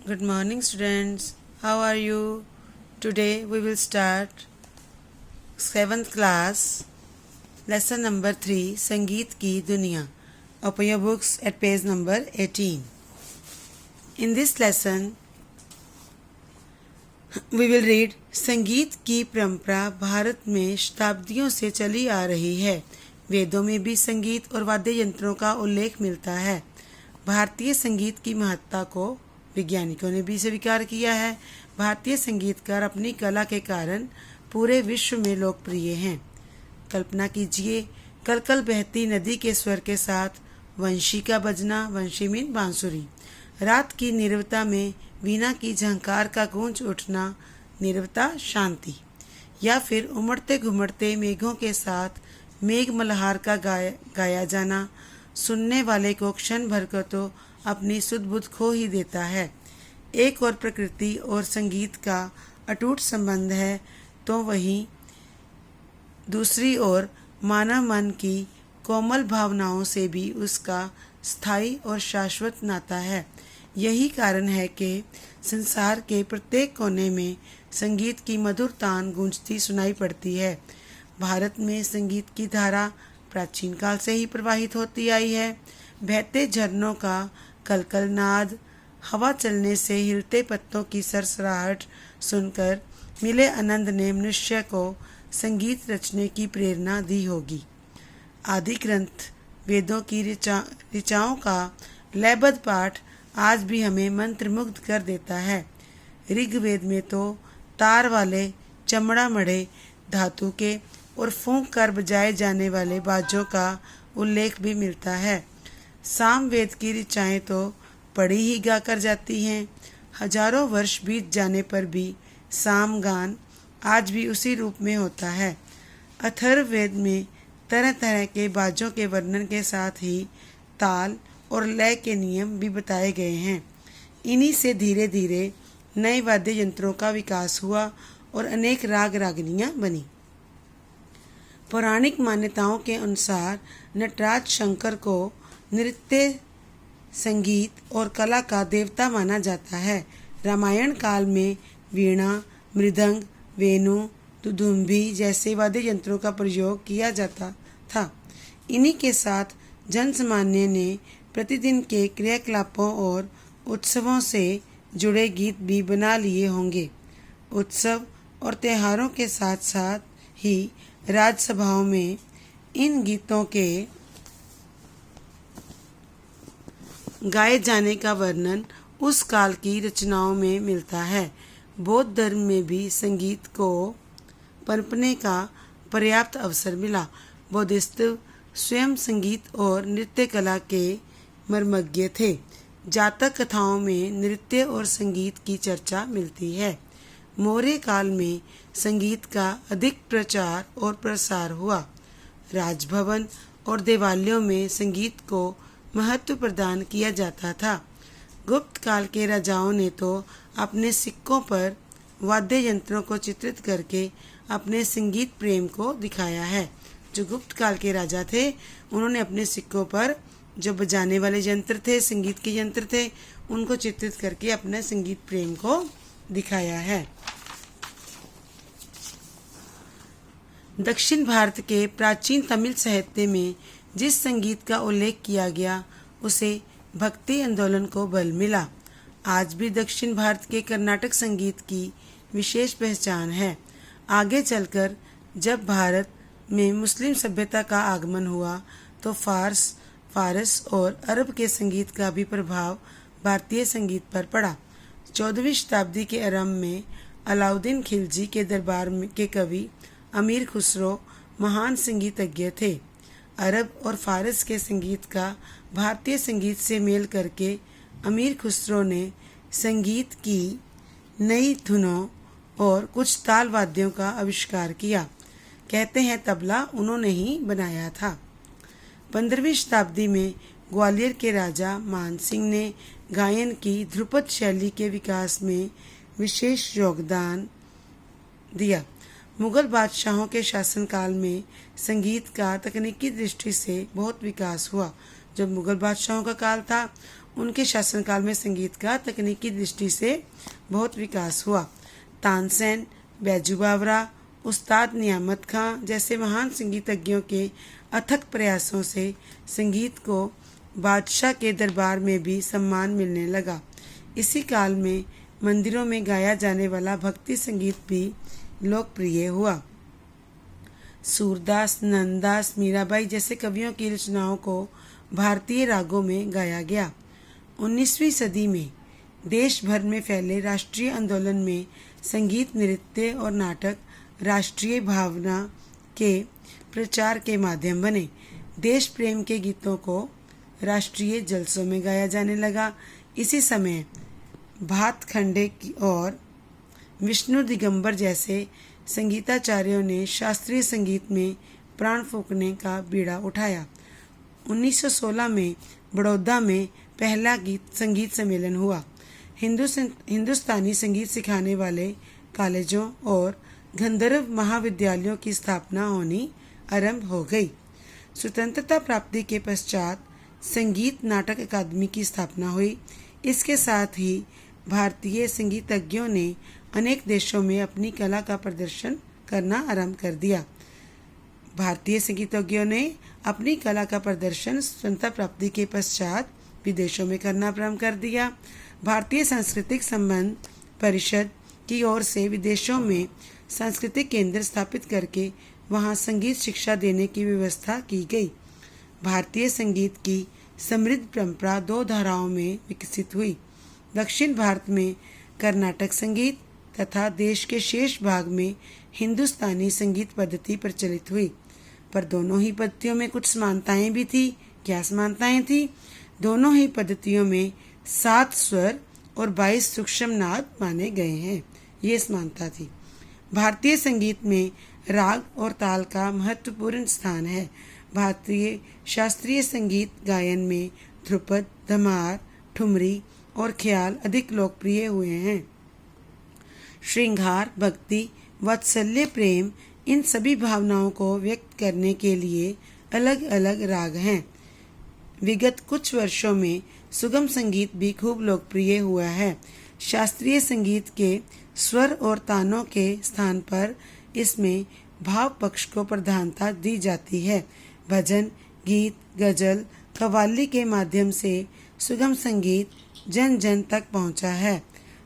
Good morning, students. How are you? Today we will start 7th class, lesson number 3, संगीत की दुनिया. Open your books at page number 18. In this lesson, we will read संगीत की परंपरा भारत में शताब्दियों से चली आ रही है. वेदों में भी संगीत और वाद्य यंत्रों का उल्लेख मिलता है. भारतीय संगीत की महत्ता को वैज्ञानिकों ने भी स्वीकार किया है. भारतीय संगीतकार अपनी कला के कारण पूरे विश्व में लोकप्रिय हैं. कल्पना कीजिए, कल कल बहती नदी के स्वर के साथ वंशी का बजना, वंशी मीन बांसुरी. रात की नीरवता में वीणा की झंकार का गूंज उठना, नीरवता शांति. या फिर उमड़ते घुमड़ते मेघों के साथ मेघ मल्हार का गाया जाना सुनने वाले को क्षण भर को तो अपनी सुध बुध खो ही देता है. एक और प्रकृति और संगीत का अटूट संबंध है, तो वहीं दूसरी ओर मानव मन की कोमल भावनाओं से भी उसका स्थायी और शाश्वत नाता है. यही कारण है कि संसार के प्रत्येक कोने में संगीत की मधुर तान गूंजती सुनाई पड़ती है. भारत में संगीत की धारा प्राचीन काल से ही प्रवाहित होती आई है. बहते झरनों का कलकल नाद, हवा चलने से हिलते पत्तों की सरसराहट सुनकर मिले आनंद ने मनुष्य को संगीत रचने की प्रेरणा दी होगी. आदि ग्रंथ वेदों की ऋचाओं का लयबद्ध पाठ आज भी हमें मंत्रमुग्ध कर देता है. ऋग्वेद में तो तार वाले, चमड़ा मढ़े धातु के और फूंक कर बजाए जाने वाले बाजों का उल्लेख भी मिलता है. सामवेद की ऋचाएँ तो पढ़ी ही गाकर जाती हैं. हजारों वर्ष बीत जाने पर भी सामगान आज भी उसी रूप में होता है. अथर्ववेद में तरह तरह के बाजों के वर्णन के साथ ही ताल और लय के नियम भी बताए गए हैं. इन्हीं से धीरे धीरे नए वाद्य यंत्रों का विकास हुआ और अनेक राग रागनियाँ बनी. पौराणिक मान्यताओं के अनुसार नटराज शंकर को नृत्य, संगीत और कला का देवता माना जाता है. रामायण काल में वीणा, मृदंग, वेणु, दुदुम्बी जैसे वाद्य यंत्रों का प्रयोग किया जाता था. इन्हीं के साथ जनसामान्य ने प्रतिदिन के क्रियाकलापों और उत्सवों से जुड़े गीत भी बना लिए होंगे. उत्सव और त्योहारों के साथ साथ ही राजसभाओं में इन गीतों के गाए जाने का वर्णन उस काल की रचनाओं में मिलता है. बौद्ध धर्म में भी संगीत को पनपने का पर्याप्त अवसर मिला. बौद्धिस्ट स्वयं संगीत और नृत्य कला के मर्मज्ञ थे. जातक कथाओं में नृत्य और संगीत की चर्चा मिलती है. मौर्य काल में संगीत का अधिक प्रचार और प्रसार हुआ. राजभवन और देवालयों में संगीत को महत्व प्रदान किया जाता था. गुप्त काल के राजाओं ने तो अपने सिक्कों पर वाद्य यंत्रों को चित्रित करके अपने संगीत प्रेम को दिखाया है. जो गुप्त काल के राजा थे, उन्होंने अपने सिक्कों पर जो बजाने वाले यंत्र थे, संगीत के यंत्र थे, उनको चित्रित करके अपने संगीत प्रेम को दिखाया है. दक्षिण भारत के प्राचीन तमिल साहित्य में जिस संगीत का उल्लेख किया गया, उसे भक्ति आंदोलन को बल मिला. आज भी दक्षिण भारत के कर्नाटक संगीत की विशेष पहचान है. आगे चलकर जब भारत में मुस्लिम सभ्यता का आगमन हुआ, तो फारस और अरब के संगीत का भी प्रभाव भारतीय संगीत पर पड़ा. 14वीं शताब्दी के आरंभ में अलाउद्दीन खिलजी के दरबार के कवि अमीर खुसरो महान संगीतज्ञ थे. अरब और फारस के संगीत का भारतीय संगीत से मेल करके अमीर खुसरो ने संगीत की नई धुनों और कुछ ताल वाद्यों का आविष्कार किया. कहते हैं तबला उन्होंने ही बनाया था. 15वीं शताब्दी में ग्वालियर के राजा मान सिंह ने गायन की ध्रुपद शैली के विकास में विशेष योगदान दिया. मुगल बादशाहों के शासनकाल में संगीत का तकनीकी दृष्टि से बहुत विकास हुआ. जब मुगल बादशाहों का काल था, उनके शासनकाल में संगीत का तकनीकी दृष्टि से बहुत विकास हुआ। तानसेन, बैजू बावरा, उस्ताद नियामत खां जैसे महान संगीतज्ञों के अथक प्रयासों से संगीत को बादशाह के दरबार में भी सम्मान मिलने लगा। इसी काल में मंदिरों में गाया जाने वाला भक्ति संगीत भी लोकप्रिय हुआ। सूरदास, नंददास, मीराबाई जैसे कवियों की रचनाओं को भारतीय रागों में गाया गया। 19वीं सदी में देश भर में फैले राष्ट्रीय आंदोलन में संगीत, नृत्य और नाटक राष्ट्रीय भावना के प्रचार के माध्यम बने। देश प्रेम के गीतों को राष्ट्रीय जलसों में गाया जाने लगा। इसी समय भातखंडे और विष्णु दिगंबर जैसे संगीताचार्यों ने शास्त्रीय संगीत में प्राण फूंकने का बीड़ा उठाया। 1916 में बड़ौदा में पहला संगीत सम्मेलन हुआ। हिंदुस्तानी संगीत सिखाने वाले कॉलेजों और गंधर्व महाविद्यालयों की स्थापना होनी आरंभ हो गई। स्वतंत्रता प्राप्ति के पश्चात संगीत नाटक अकादमी की स्थापना हुई। इसके साथ ही भारतीय संगीतज्ञों ने अनेक देशों में अपनी कला का प्रदर्शन करना आरंभ कर दिया। भारतीय संगीतज्ञों ने अपनी कला का प्रदर्शन स्वतंत्रता प्राप्ति के पश्चात विदेशों में करना प्रारंभ कर दिया। भारतीय सांस्कृतिक संबंध परिषद की ओर से विदेशों में सांस्कृतिक केंद्र स्थापित करके वहां संगीत शिक्षा देने की व्यवस्था की गई। भारतीय संगीत की समृद्ध परंपरा दो धाराओं में विकसित हुई। दक्षिण भारत में कर्नाटक संगीत तथा देश के शेष भाग में हिंदुस्तानी संगीत पद्धति प्रचलित हुई। पर दोनों ही पद्धतियों में कुछ समानताएं भी थी। क्या समानताएं थी? दोनों ही पद्धतियों में 7 स्वर और 22 सूक्ष्म नाद माने गए हैं। ये समानता थी। भारतीय संगीत में राग और ताल का महत्वपूर्ण स्थान है। भारतीय शास्त्रीय संगीत गायन में ध्रुपद, धमार, ठुमरी और ख्याल अधिक लोकप्रिय हुए हैं। श्रृंगार, भक्ति, वात्सल्य, प्रेम इन सभी भावनाओं को व्यक्त करने के लिए अलग अलग राग हैं। विगत कुछ वर्षों में सुगम संगीत भी खूब लोकप्रिय हुआ है। शास्त्रीय संगीत के स्वर और तानों के स्थान पर इसमें भाव पक्ष को प्रधानता दी जाती है। भजन, गीत, गजल, कव्वाली के माध्यम से सुगम संगीत जन जन तक पहुंचा है।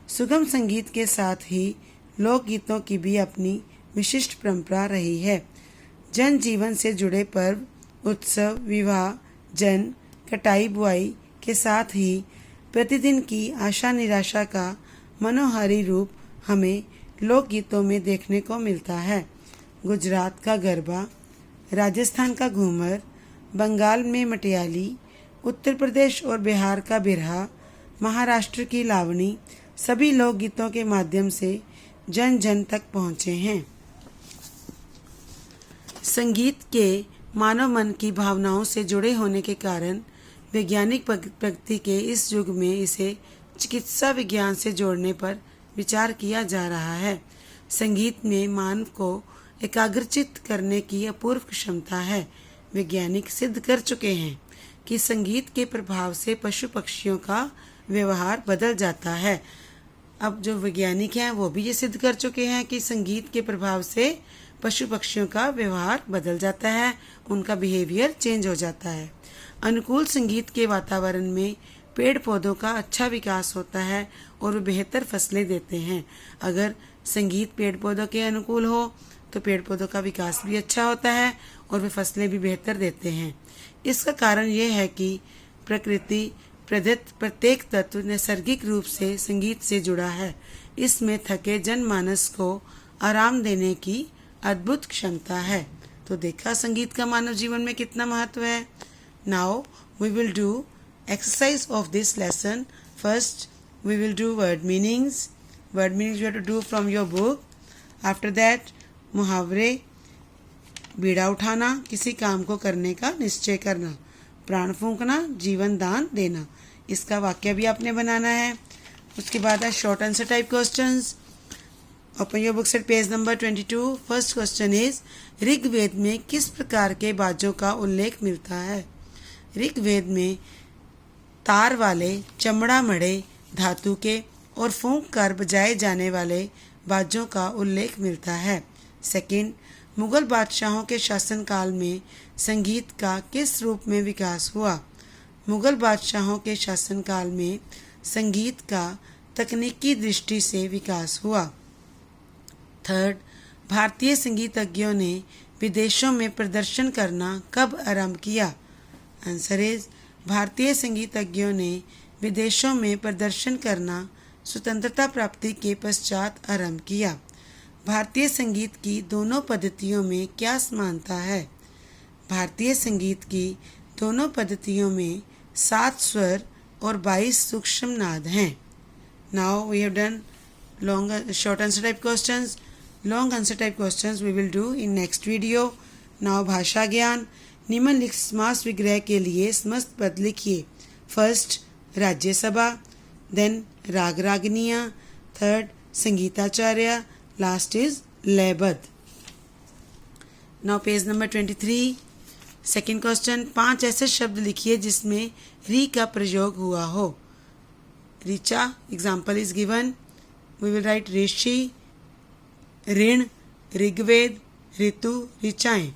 सुगम संगीत के साथ ही लोकगीतों की भी अपनी विशिष्ट परंपरा रही है। जन जीवन से जुड़े पर्व, उत्सव, विवाह, जन, कटाई बुआई के साथ ही प्रतिदिन की आशा निराशा का मनोहारी रूप हमें लोकगीतों में देखने को मिलता है। गुजरात का गरबा, राजस्थान का घूमर, बंगाल में मटियाली, उत्तर प्रदेश और बिहार का बिरहा, महाराष्ट्र की लावणी सभी लोकगीतों के माध्यम से जन जन तक पहुँचे हैं। संगीत के मानव मन की भावनाओं से जुड़े होने के कारण वैज्ञानिक प्रगति के इस युग में इसे चिकित्सा विज्ञान से जोड़ने पर विचार किया जा रहा है। संगीत में मानव को एकाग्रचित्त करने की अपूर्व क्षमता है। वैज्ञानिक सिद्ध कर चुके हैं कि संगीत के प्रभाव से पशु पक्षियों का व्यवहार बदल जाता है। अब जो वैज्ञानिक हैं वो भी ये सिद्ध कर चुके हैं कि संगीत के प्रभाव से पशु पक्षियों का व्यवहार बदल जाता है, उनका बिहेवियर चेंज हो जाता है। अनुकूल संगीत के वातावरण में पेड़ पौधों का अच्छा विकास होता है और वे बेहतर फसलें देते हैं। अगर संगीत पेड़ पौधों के अनुकूल हो तो पेड़ पौधों का विकास भी अच्छा होता है और वे फसलें भी बेहतर देते हैं। इसका कारण यह है कि प्रकृति प्रदत्त प्रत्येक तत्व नैसर्गिक रूप से संगीत से जुड़ा है। इसमें थके जनमानस को आराम देने की अद्भुत क्षमता है। तो देखा संगीत का मानव जीवन में कितना महत्व है। Now we will do exercise of this lesson. First we will do word meanings. Word meanings you have to do from your book. After that मुहावरे, बीड़ा उठाना, किसी काम को करने का निश्चय करना, प्राण फूंकना, जीवन दान देना, इसका वाक्य भी आपने बनाना है। उसके बाद है short answer type questions. Open your books at page number 22. First question is Rigveda में किस प्रकार के बाजों का उल्लेख मिलता है? ऋग्वेद में तार वाले, चमड़ा मढ़े धातु के और फूंक कर बजाए जाने वाले बाजों का उल्लेख मिलता है। सेकंड, मुगल बादशाहों के शासनकाल में संगीत का किस रूप में विकास हुआ? मुगल बादशाहों के शासनकाल में संगीत का तकनीकी दृष्टि से विकास हुआ। थर्ड, भारतीय संगीतज्ञों ने विदेशों में प्रदर्शन करना कब आरंभ किया? आंसर इज, भारतीय संगीतज्ञों ने विदेशों में प्रदर्शन करना स्वतंत्रता प्राप्ति के पश्चात आरंभ किया। भारतीय संगीत की दोनों पद्धतियों में क्या समानता है? भारतीय संगीत की दोनों पद्धतियों में 7 स्वर और 22 सूक्ष्म नाद हैं। Now we have done long short answer type questions. Long answer type questions we will do in next video. Now भाषा ज्ञान. निम्नलिखित समास विग्रह के लिए समस्त पद लिखिए. फर्स्ट, राज्यसभा. देन राग रागनियाँ. थर्ड, संगीताचार्य. लास्ट इज लयबद्ध. Now page number 23. Second question, 5 ऐसे शब्द लिखिए जिसमें री का प्रयोग हुआ हो. ऋचा, example is given. We will write ऋषि, ऋण, ऋग्वेद, ऋतु, ऋचाएं.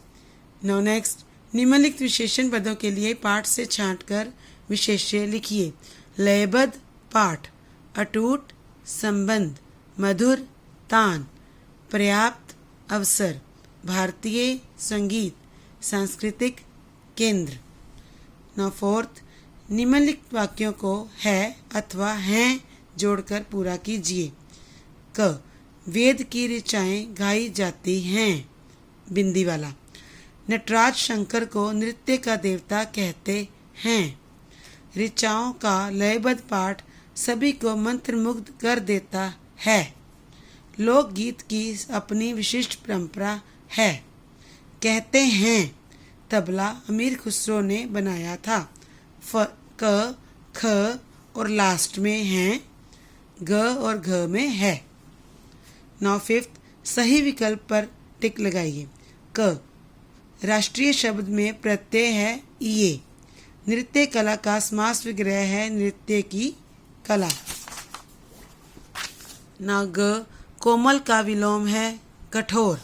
नाउ नेक्स्ट, निम्नलिखित विशेषण पदों के लिए पाठ से छांटकर विशेष्य लिखिए. लयबद्ध पाठ, अटूट संबंध, मधुर तान, पर्याप्त अवसर, भारतीय संगीत, सांस्कृतिक केंद्र. नाउ फोर्थ, निम्नलिखित वाक्यों को है अथवा हैं जोड़कर पूरा कीजिए. क, वेद की ऋचाएं गाई जाती हैं. बिंदी वाला. नटराज शंकर को नृत्य का देवता कहते हैं. ऋचाओं का लयबद्ध पाठ सभी को मंत्रमुग्ध कर देता है. लोकगीत की अपनी विशिष्ट परंपरा है. कहते हैं तबला अमीर खुसरो ने बनाया था. क, ख और लास्ट में हैं, ग और घ में है. नाउ फिफ्थ, सही विकल्प पर टिक लगाइए. क, राष्ट्रीय शब्द में प्रत्यय है ये. नृत्य कला का समास विग्रह है नृत्य की कला. नाउ ग, कोमल का विलोम है कठोर.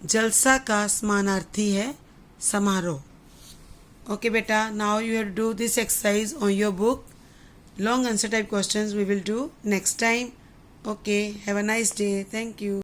जलसा का समानार्थी है समारोह. ओके बेटा, now you have to do this exercise on your book. Long answer type questions we will do next time. Okay, have a nice day. Thank you.